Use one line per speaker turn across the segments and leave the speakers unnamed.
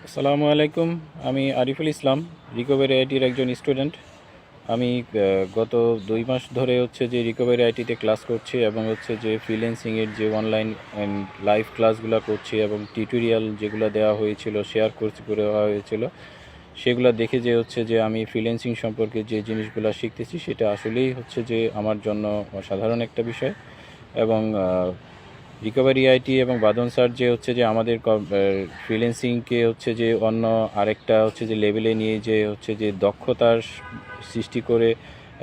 আসসালামু আলাইকুম। আমি আরিফুল ইসলাম, রিকভারি আইটির একজন স্টুডেন্ট। আমি গত 2 মাস ধরে যে রিকভারি আইটিতে ক্লাস করছি এবং যে ফ্রিল্যান্সিংয়ের যে অনলাইন লাইভ ক্লাসগুলো করছি এবং টিউটোরিয়াল যেগুলো দেওয়া হয়েছিল, শেয়ার কোর্স করে দেওয়া হয়েছিল, সেগুলো দেখে যে আমি ফ্রিল্যান্সিং সম্পর্কে যে জিনিসগুলো শিখতেছি সেটা আসলেই যে আমার জন্য অসাধারণ একটা বিষয়। এবং রিকভারি আইটি এবং বাঁধন স্যার যে আমাদের ফ্রিল্যান্সিংকে যে অন্য আরেকটা যে লেভেলে নিয়ে যে দক্ষতার সৃষ্টি করে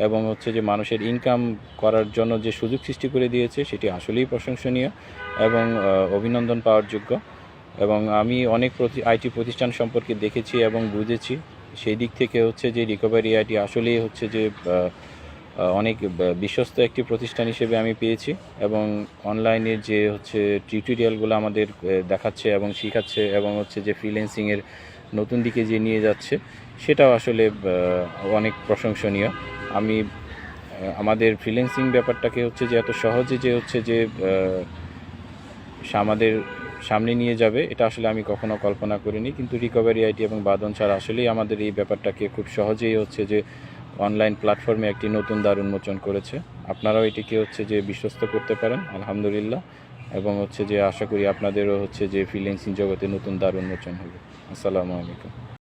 এবং যে মানুষের ইনকাম করার জন্য যে সুযোগ সৃষ্টি করে দিয়েছে সেটি আসলেই প্রশংসনীয় এবং অভিনন্দন পাওয়ার যোগ্য। এবং আমি অনেক আইটি প্রতিষ্ঠান সম্পর্কে দেখেছি এবং বুঝেছি। সেই দিক থেকে যে রিকভারি আইটি আসলেই যে অনেক বিশ্বস্ত একটি প্রতিষ্ঠান হিসেবে আমি পেয়েছি। এবং অনলাইনে যে টিউটোরিয়ালগুলো আমাদের দেখাচ্ছে এবং শেখাচ্ছে এবং যে ফ্রিল্যান্সিংয়ের নতুন দিকে যে নিয়ে যাচ্ছে, সেটাও আসলে অনেক প্রশংসনীয়। আমি আমাদের ফ্রিল্যান্সিং ব্যাপারটাকে যে এত সহজে যে আমাদের সামনে নিয়ে যাবে, এটা আসলে আমি কখনো কল্পনা করিনি। কিন্তু রিকভারি আইটি এবং বাঁধন ছাড়া আসলেই আমাদের এই ব্যাপারটাকে খুব সহজেই যে অনলাইন প্ল্যাটফর্মে একটি নতুন দ্বার উন্মোচন করেছে। আপনারাও এটিকে যে বিশ্বস্ত করতে পারেন, আলহামদুলিল্লাহ। এবং যে আশা করি আপনাদেরও যে ফ্রিল্যান্সিং জগতে নতুন দ্বার উন্মোচন হবে। আসসালামু আলাইকুম।